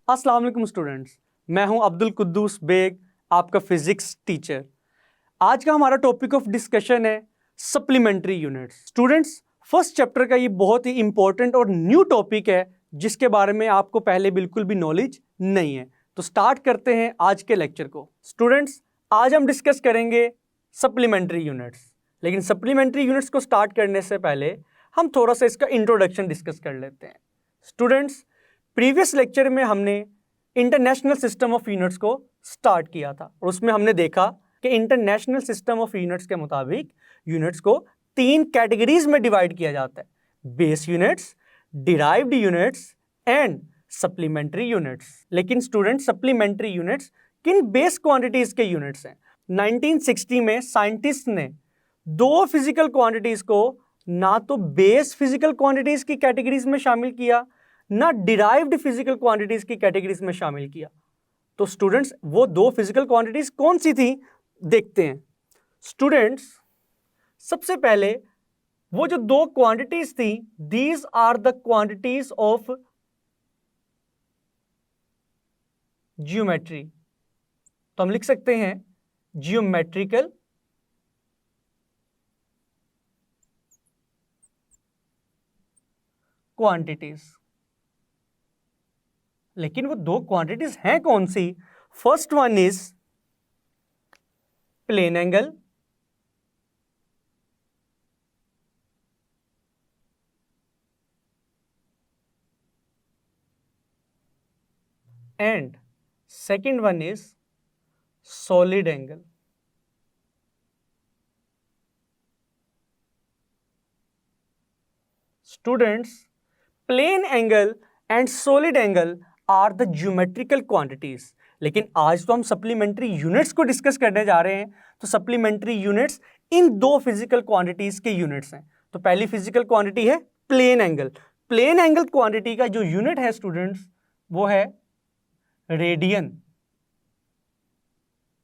अस्सलाम वालेकुम स्टूडेंट्स, मैं हूं अब्दुल कुद्दूस बेग, आपका फिजिक्स टीचर। आज का हमारा टॉपिक ऑफ डिस्कशन है supplementary units. Students, first chapter का ये बहुत ही इंपॉर्टेंट और न्यू टॉपिक है जिसके बारे में आपको पहले बिल्कुल भी नॉलेज नहीं है। तो स्टार्ट करते हैं आज के लेक्चर को। स्टूडेंट्स, आज हम डिस्कस करेंगे सप्लीमेंट्री यूनिट्स, लेकिन सप्लीमेंट्री यूनिट्स को स्टार्ट करने से पहले हम थोड़ा सा इसका इंट्रोडक्शन डिस्कस कर लेते हैं। स्टूडेंट्स, प्रीवियस लेक्चर में हमने इंटरनेशनल सिस्टम ऑफ यूनिट्स को स्टार्ट किया था और उसमें हमने देखा कि इंटरनेशनल सिस्टम ऑफ यूनिट्स के मुताबिक यूनिट्स को 3 कैटेगरीज में डिवाइड किया जाता है: base units, derived units and supplementary units. लेकिन स्टूडेंट, सप्लीमेंट्री यूनिट्स किन बेस क्वांटिटीज के यूनिट्स हैं? 1960 में साइंटिस्ट ने 2 फिजिकल क्वांटिटीज को ना तो बेस फिजिकल क्वांटिटीज की कैटेगरीज में शामिल किया, ना डिराइव्ड फिजिकल क्वांटिटीज की कैटेगरीज में शामिल किया। तो स्टूडेंट्स, वो 2 फिजिकल क्वांटिटीज कौन सी थी, देखते हैं। स्टूडेंट्स, सबसे पहले वो जो 2 क्वांटिटीज थी, these are the quantities of geometry. तो हम लिख सकते हैं जियोमेट्रिकल क्वांटिटीज। लेकिन वो 2 क्वांटिटीज हैं कौन सी? First one is plane angle and second one is solid angle. Students, plane angle and solid angle are the geometrical quantities. लेकिन आज तो हम सप्लीमेंट्री यूनिट्स को डिस्कस करने जा रहे हैं। तो supplementary units in 2 physical quantities के यूनिट्स हैं। तो पहली फिजिकल क्वांटिटी है plane angle. Plane angle quantity का जो यूनिट है स्टूडेंट्स, वो है radian.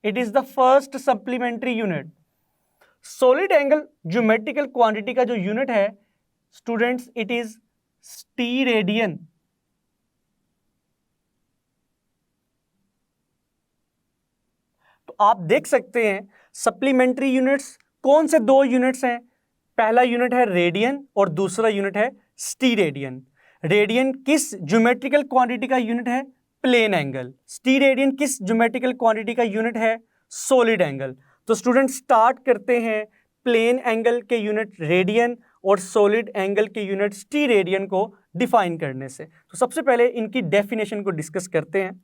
It is the first supplementary unit. Solid angle geometrical quantity का जो यूनिट है स्टूडेंट्स, इट इज स्टीरेडियन। तो आप देख सकते हैं सप्लीमेंट्री यूनिट्स कौन से 2 यूनिट्स हैं। पहला यूनिट है रेडियन और दूसरा यूनिट है स्टीरेडियन। रेडियन किस ज्योमेट्रिकल क्वांटिटी का यूनिट है? Plane angle. स्टीरेडियन किस ज्योमेट्रिकल क्वांटिटी का यूनिट है? Solid angle. तो स्टूडेंट, स्टार्ट करते हैं प्लेन एंगल के यूनिट रेडियन और सॉलिड एंगल के यूनिट स्टीरेडियन को डिफाइन करने से। तो सबसे पहले इनकी डेफिनेशन को डिस्कस करते हैं।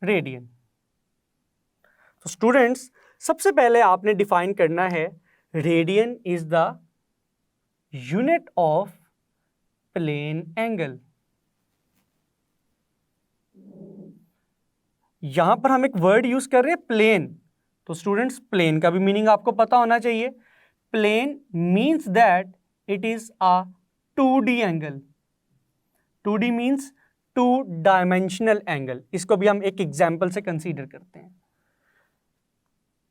रेडियन। तो स्टूडेंट्स, सबसे पहले आपने डिफाइन करना है radian is the unit of plane angle. यहां पर हम एक वर्ड यूज कर रहे हैं प्लेन। तो स्टूडेंट्स, प्लेन का भी मीनिंग आपको पता होना चाहिए। Plane means that it is a 2D angle. 2D means 2 dimensional angle. इसको भी हम एक एग्जाम्पल से कंसीडर करते हैं।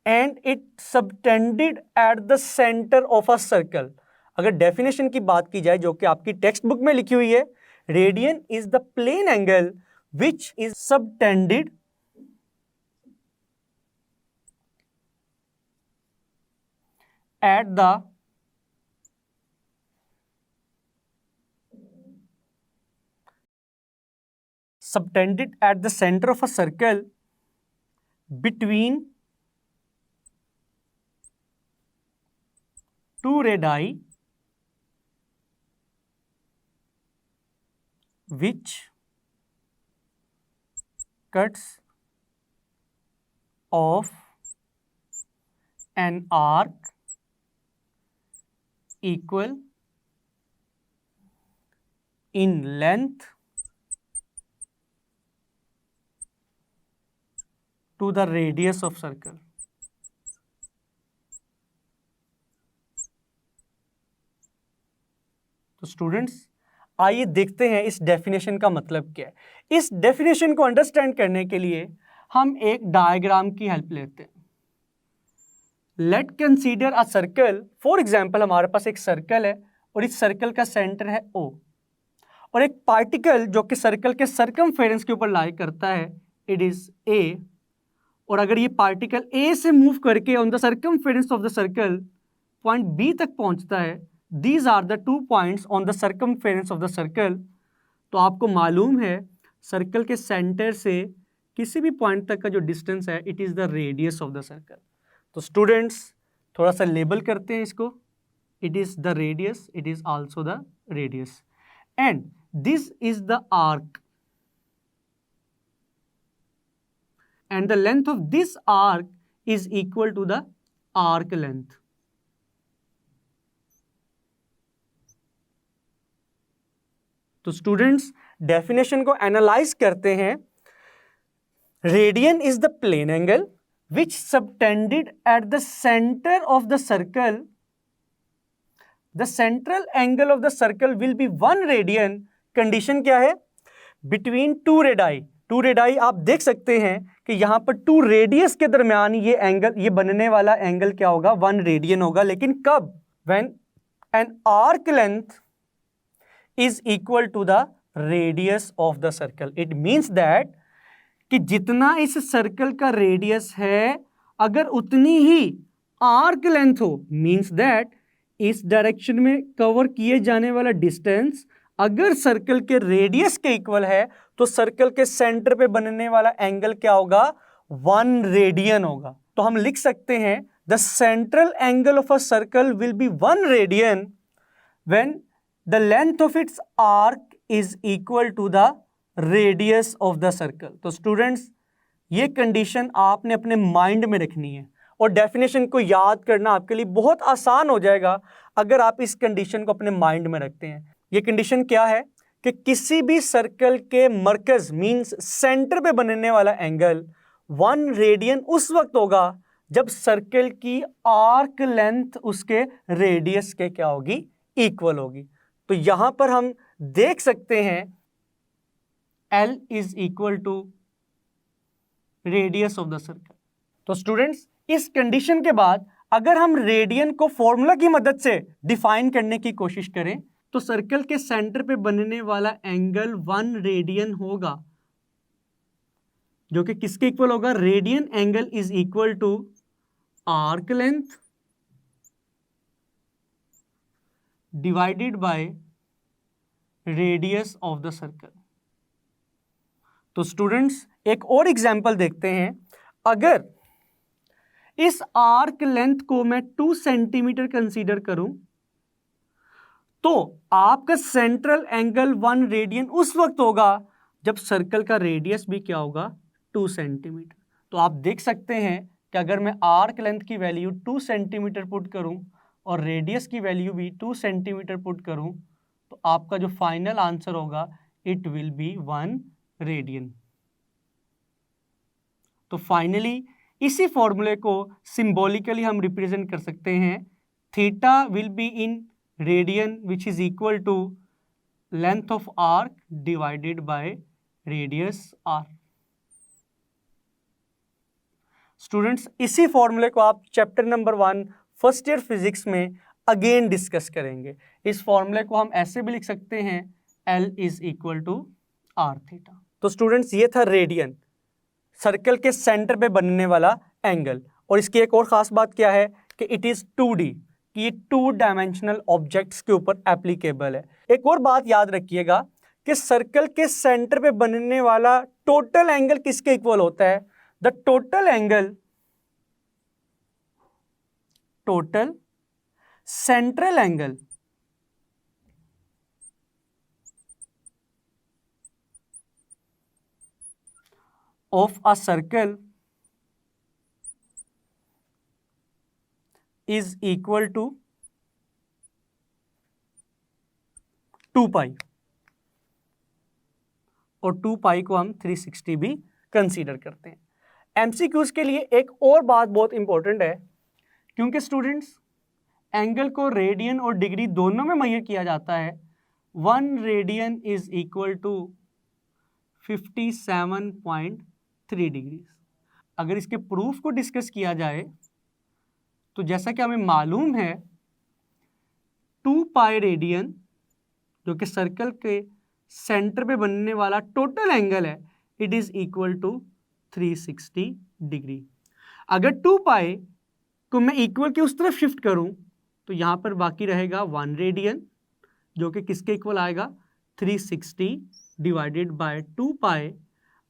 And it subtended at the centre of a circle. अगर डेफिनेशन की बात की जाए जो कि आपकी टेक्स्ट बुक में लिखी हुई है, radian is the plane angle which is subtended at the center of a circle between 2 radii which cuts off an arc equal in length to the radius of circle. तो students, आइए देखते हैं इस definition का मतलब क्या है। इस डेफिनेशन को अंडरस्टैंड करने के लिए हम एक डायग्राम की हेल्प लेते हैं। Late consider a circle, for example हमारे पास एक सर्कल है और इस सर्कल का सेंटर है O, और एक पार्टिकल जो कि सर्कल के सर्कमफेरेंस के ऊपर लाई करता है, इट इज A, और अगर ये पार्टिकल A से मूव करके on the circumference of the circle point B तक पहुंचता है, these are the 2 points on the circumference of the circle. तो आपको मालूम है सर्कल के सेंटर से किसी भी पॉइंट तक का जो डिस्टेंस है, it is the radius of the circle. तो स्टूडेंट्स थोड़ा सा लेबल करते हैं इसको, it is the radius, it is also the radius, and this is the arc, and the length of this arc is equal to the arc length. तो students definition को analyse करते हैं। Radian is the plane angle which subtended at the centre of the circle, the central angle of the circle will be 1 radian. Condition क्या है? Between 2 radii. 2 radii आप देख सकते हैं कि यहां पर 2 रेडियस के दरमियान ये एंगल, ये बनने वाला एंगल क्या होगा? 1 रेडियन होगा। लेकिन कब? When an arc length is equal to the radius of the circle. It means that कि जितना इस सर्कल का रेडियस है, अगर उतनी ही आर्क लेंथ हो, मींस दैट इस डायरेक्शन में कवर किए जाने वाला डिस्टेंस अगर सर्कल के रेडियस के इक्वल है, तो सर्कल के सेंटर पे बनने वाला एंगल क्या होगा? 1 रेडियन होगा। तो हम लिख सकते हैं the central angle of a circle will be 1 radian when the length of its arc is equal to the radius of the circle. तो स्टूडेंट्स ये कंडीशन आपने अपने माइंड में रखनी है, और डेफिनेशन को याद करना आपके लिए बहुत आसान हो जाएगा अगर आप इस कंडीशन को अपने माइंड में रखते हैं। ये कंडीशन क्या है कि किसी भी सर्कल के मरकज मींस सेंटर पे बनने वाला एंगल 1 रेडियन उस वक्त होगा जब सर्कल की आर्क लेंथ उसके रेडियस के क्या होगी? इक्वल होगी। तो यहां पर हम देख सकते हैं L is equal to radius of the circle. तो स्टूडेंट्स इस कंडीशन के बाद अगर हम रेडियन को फॉर्मूला की मदद से डिफाइन करने की कोशिश करें, तो सर्कल के सेंटर पे बनने वाला एंगल 1 रेडियन होगा, जो कि किसके इक्वल होगा? Radian angle is equal to arc length divided by radius of the circle. तो स्टूडेंट्स एक और एग्जांपल देखते हैं। अगर इस आर्क लेंथ को मैं 2 सेंटीमीटर कंसीडर करूं, तो आपका सेंट्रल एंगल 1 रेडियन उस वक्त होगा जब सर्कल का रेडियस भी क्या होगा? 2 सेंटीमीटर। तो आप देख सकते हैं कि अगर मैं आर्क लेंथ की वैल्यू 2 सेंटीमीटर पुट करूं और रेडियस की वैल्यू भी 2 सेंटीमीटर पुट करूं, तो आपका जो फाइनल आंसर होगा इट विल बी 1 रेडियन। तो फाइनली इसी फॉर्मूले को सिंबॉलिकली हम रिप्रेजेंट कर सकते हैं। Theta will be in radian which is equal to length of arc divided by radius R. Students इसी फॉर्मूले को आप chapter number 1 first year physics में अगेन डिस्कस करेंगे। इस फॉर्मूले को हम ऐसे भी लिख सकते हैं L is equal to R theta. तो स्टूडेंट्स ये था रेडियन, सर्कल के सेंटर पे बनने वाला एंगल। और इसकी एक और खास बात क्या है कि इट इज 2D, कि ये 2 डायमेंशनल ऑब्जेक्ट्स के ऊपर एप्लीकेबल है। एक और बात याद रखिएगा कि सर्कल के सेंटर पे बनने वाला टोटल एंगल किसके इक्वल होता है? The total angle, total central angle of a circle is equal to 2 पाई, और 2 पाई को हम 360 भी कंसीडर करते हैं। एमसीक्यूज के लिए एक और बात बहुत इंपॉर्टेंट है, क्योंकि स्टूडेंट्स एंगल को रेडियन और डिग्री दोनों में मेजर किया जाता है। 1 radian is equal to 57.3 degree. अगर इसके प्रूफ को डिस्कस किया जाए तो जैसा कि हमें मालूम है 2 पाई रेडियन जो कि सर्कल के सेंटर पे बनने वाला टोटल एंगल है, it is equal to 360 degree. अगर 2 पाई को मैं इक्वल के उस तरफ शिफ्ट करूं तो यहां पर बाकी रहेगा 1 रेडियन जो कि किसके इक्वल आएगा 360 divided by 2 pi.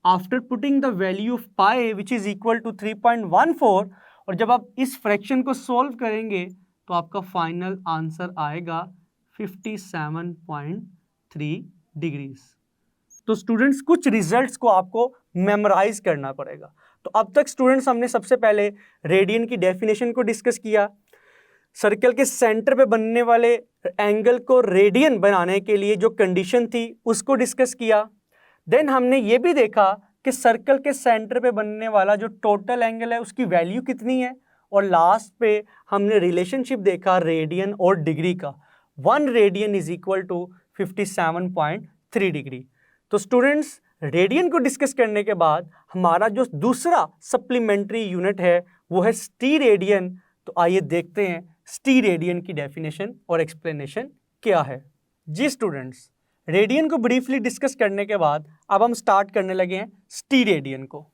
After putting the value of pi which is equal to 3.14, और जब आप इस फ्रैक्शन को सॉल्व करेंगे तो आपका फाइनल आंसर आएगा 57.3 डिग्रीज। तो स्टूडेंट्स कुछ रिजल्ट्स को आपको मेमोराइज करना पड़ेगा। तो अब तक स्टूडेंट्स हमने सबसे पहले रेडियन की डेफिनेशन को डिस्कस किया, सर्कल के सेंटर पे बनने वाले एंगल को रेडियन बनाने के लिए जो कंडीशन थी उसको डिस्कस किया। देन हमने ये भी देखा कि सर्कल के सेंटर पे बनने वाला जो टोटल एंगल है उसकी वैल्यू कितनी है, और लास्ट पे हमने रिलेशनशिप देखा रेडियन और डिग्री का, 1 radian is equal to 57.3 degree. तो स्टूडेंट्स रेडियन को डिस्कस करने के बाद हमारा जो दूसरा सप्लीमेंट्री यूनिट है वो है स्टीरेडियन। तो आइए देखते हैं स्टीरेडियन की डेफिनेशन और एक्सप्लेनेशन क्या है। जी स्टूडेंट्स, रेडियन को ब्रीफली डिस्कस करने के बाद अब हम स्टार्ट करने लगे हैं स्टीरेडियन को।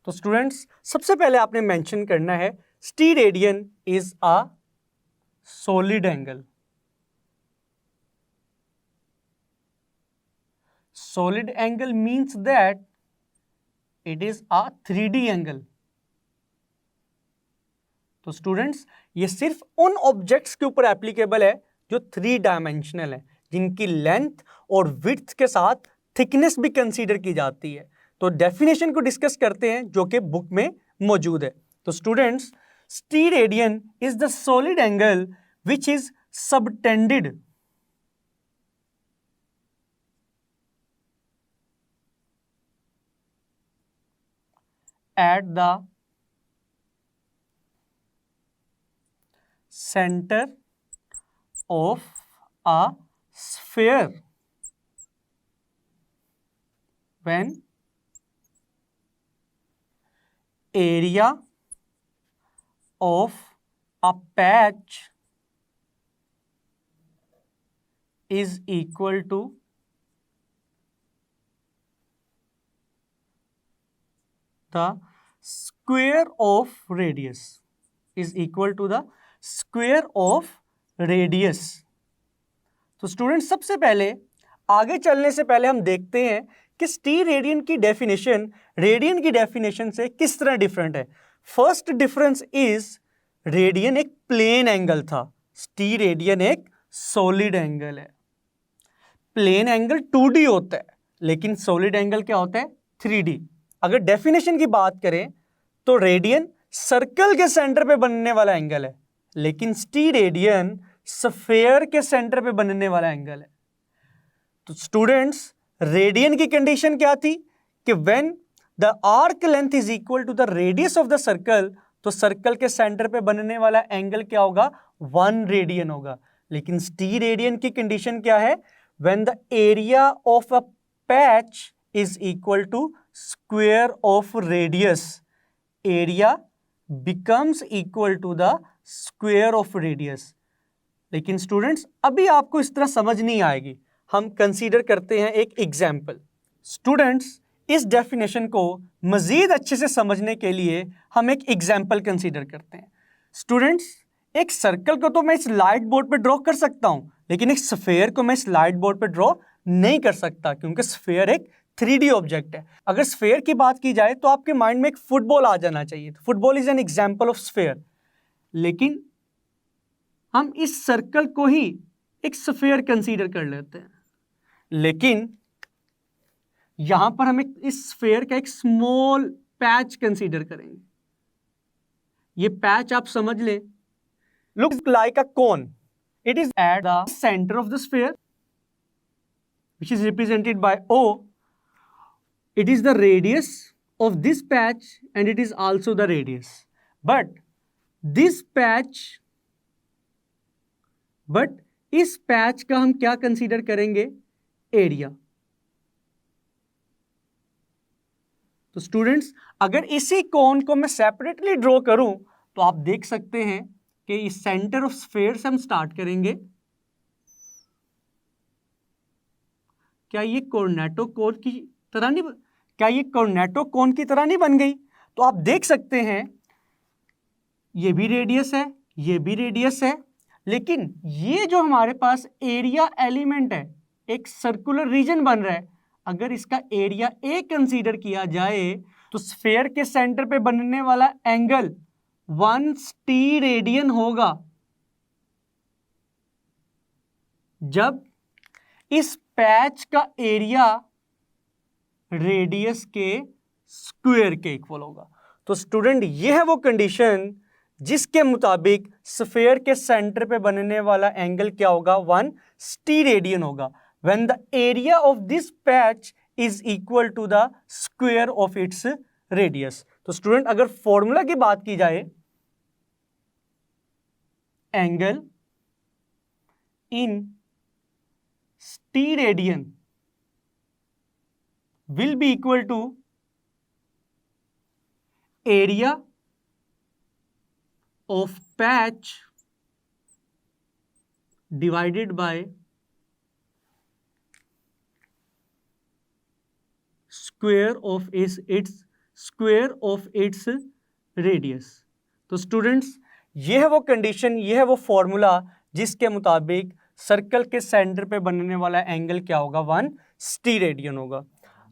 तो स्टूडेंट्स सबसे पहले आपने मेंशन करना है steradian is a solid angle. Solid angle means that it is a 3D angle। तो स्टूडेंट्स ये सिर्फ उन ऑब्जेक्ट्स के ऊपर एप्लीकेबल है जो 3 डायमेंशनल है, जिनकी लेंथ और विड्थ के साथ थिकनेस भी कंसीडर की जाती है। तो डेफिनेशन को डिस्कस करते हैं जो कि बुक में मौजूद है। तो students steradian is the solid angle which is subtended at the center of a sphere when area of a patch is equal to the square of radius is equal to the square of radius। तो student सबसे पहले आगे चलने से पहले हम देखते हैं कि स्टीरेडियन की डेफिनेशन रेडियन की डेफिनेशन से किस तरह डिफरेंट है। फर्स्ट डिफरेंस इज रेडियन एक प्लेन एंगल था, स्टीरेडियन एक सॉलिड एंगल है। प्लेन एंगल 2D होता है लेकिन सॉलिड एंगल क्या होता है 3D। अगर डेफिनेशन की बात करें तो रेडियन सर्कल के सेंटर पे बनने वाला एंगल है, लेकिन स्टीरेडियन स्फेयर के सेंटर पे बनने वाला एंगल है। तो स्टूडेंट्स रेडियन की कंडीशन क्या थी कि when the arc length is equal to the radius of the circle, तो सर्कल के सेंटर पे बनने वाला एंगल क्या होगा 1 रेडियन होगा। लेकिन स्टीरेडियन की कंडीशन क्या है, when the area of a patch is equal to square of radius, area becomes equal to the square of radius. लेकिन स्टूडेंट्स अभी आपको इस तरह समझ नहीं आएगी, हम कंसीडर करते हैं एक एग्जाम्पल। स्टूडेंट्स इस डेफिनेशन को मजीद अच्छे से समझने के लिए हम एक एग्जाम्पल कंसीडर करते हैं। स्टूडेंट्स एक सर्कल को तो मैं इस लाइट बोर्ड पे ड्रॉ कर सकता हूं, लेकिन एक स्फेयर को मैं इस लाइट बोर्ड पे ड्रॉ नहीं कर सकता क्योंकि स्फेयर एक 3D ऑब्जेक्ट है। अगर स्फेयर की बात की जाए तो आपके माइंड में एक फुटबॉल आ जाना चाहिए। Football is an example of sphere, लेकिन हम इस सर्कल को ही एक स्फेयर कंसीडर कर लेते हैं, लेकिन यहां पर हम इस स्फेयर का एक स्मॉल पैच कंसीडर करेंगे। ये पैच आप समझ लें, looks like a cone. It is at the center of the sphere, which is represented by O. It is the radius of this patch and it is also the radius. But this patch but इस patch का हम क्या consider करेंगे, area. तो students अगर इसी कोन को मैं सेपरेटली ड्रॉ करूं तो आप देख सकते हैं कि इस सेंटर ऑफ स्फीयर से हम स्टार्ट करेंगे। क्या ये कॉर्नेटो कोन की तरह नहीं, क्या ये कॉर्नेटो कोन की तरह नहीं बन गई? तो आप देख सकते हैं ये भी रेडियस है, ये भी रेडियस है, लेकिन ये जो हमारे पास एरिया एलिमेंट है, एक सर्कुलर रीजन बन रहा है, अगर इसका एरिया ए कंसीडर किया जाए तो स्फीयर के सेंटर पे बनने वाला एंगल 1 रेडियन होगा जब इस पैच का एरिया रेडियस के स्क्वायर के इक्वल होगा। तो स्टूडेंट ये है वो कंडीशन जिसके मुताबिक स्फीयर के सेंटर पे बनने वाला एंगल क्या होगा, 1 रेडियन होगा when the area of this patch is equal to the square of its radius। तो स्टूडेंट अगर फॉर्मूला की बात की जाए, angle in radian will be equal to area of patch divided by square of its radius। तो students ये है वो कंडीशन, ये है वो फॉर्मूला जिसके मुताबिक सर्कल के सेंटर पे बनने वाला एंगल क्या होगा, 1 रेडियन होगा।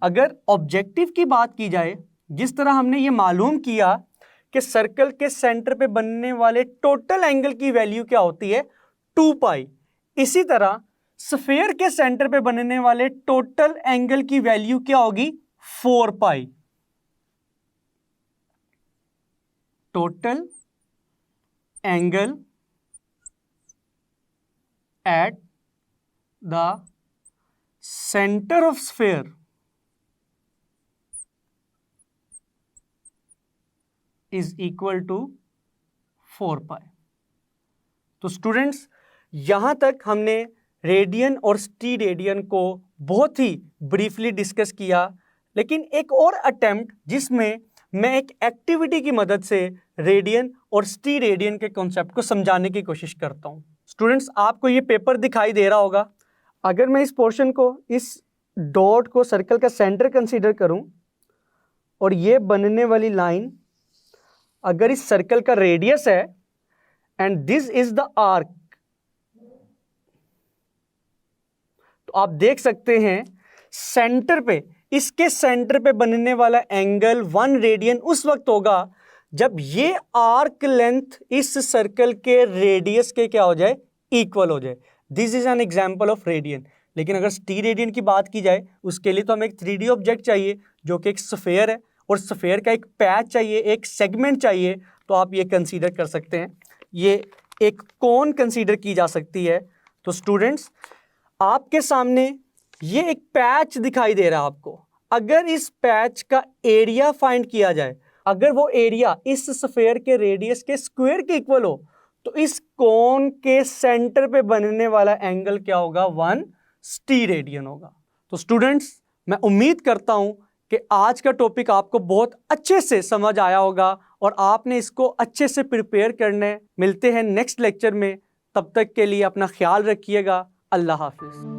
अगर ऑब्जेक्टिव की बात की जाए, जिस तरह हमने ये मालूम किया कि सर्कल के सेंटर पे बनने वाले टोटल एंगल की वैल्यू क्या होती है, 2 पाई, इसी तरह स्फीयर के सेंटर पे बनने वाले टोटल एंगल की वैल्यू क्या होगी, 4 pi. Total angle at the center of sphere is equal to 4 pi. तो स्टूडेंट्स यहां तक हमने रेडियन और रेडियन को बहुत ही ब्रीफली डिस्कस किया, लेकिन एक और अटेम्प्ट जिसमें मैं एक एक्टिविटी की मदद से रेडियन और रेडियन के कॉन्सेप्ट को समझाने की कोशिश करता हूं। स्टूडेंट्स आपको ये पेपर दिखाई दे रहा होगा, अगर मैं इस पोर्शन को, इस डॉट को सर्कल का सेंटर कंसीडर करूं और ये बनने वाली लाइन अगर इस सर्कल का रेडियस है and this is the arc, तो आप देख सकते हैं सेंटर पे, इसके सेंटर पे बनने वाला एंगल 1 रेडियन उस वक्त होगा जब ये आर्क लेंथ इस सर्कल के रेडियस के क्या हो जाए, इक्वल हो जाए। This is an example of radian. लेकिन अगर रेडियन की बात की जाए, उसके लिए तो हमें एक 3D ऑब्जेक्ट चाहिए जो कि एक स्फीयर है, और स्फीयर का एक पैच चाहिए, एक सेगमेंट चाहिए। तो आप ये कंसीडर कर सकते हैं, ये एक कोन कंसीडर की जा सकती है। तो स्टूडेंट्स आपके सामने ये एक पैच दिखाई दे रहा है आपको, अगर इस पैच का एरिया फाइंड किया जाए, अगर वो एरिया इस स्फीयर के रेडियस के स्क्वायर के इक्वल हो, तो इस कोन के सेंटर पे बनने वाला एंगल क्या होगा, 1 रेडियन होगा। तो स्टूडेंट्स मैं उम्मीद करता हूं कि आज का टॉपिक आपको बहुत अच्छे से समझ आया होगा और आपने इसको अच्छे से प्रिपेयर करने। मिलते हैं नेक्स्ट लेक्चर में, तब तक के लिए अपना ख्याल रखिएगा। अल्लाह हाफिज।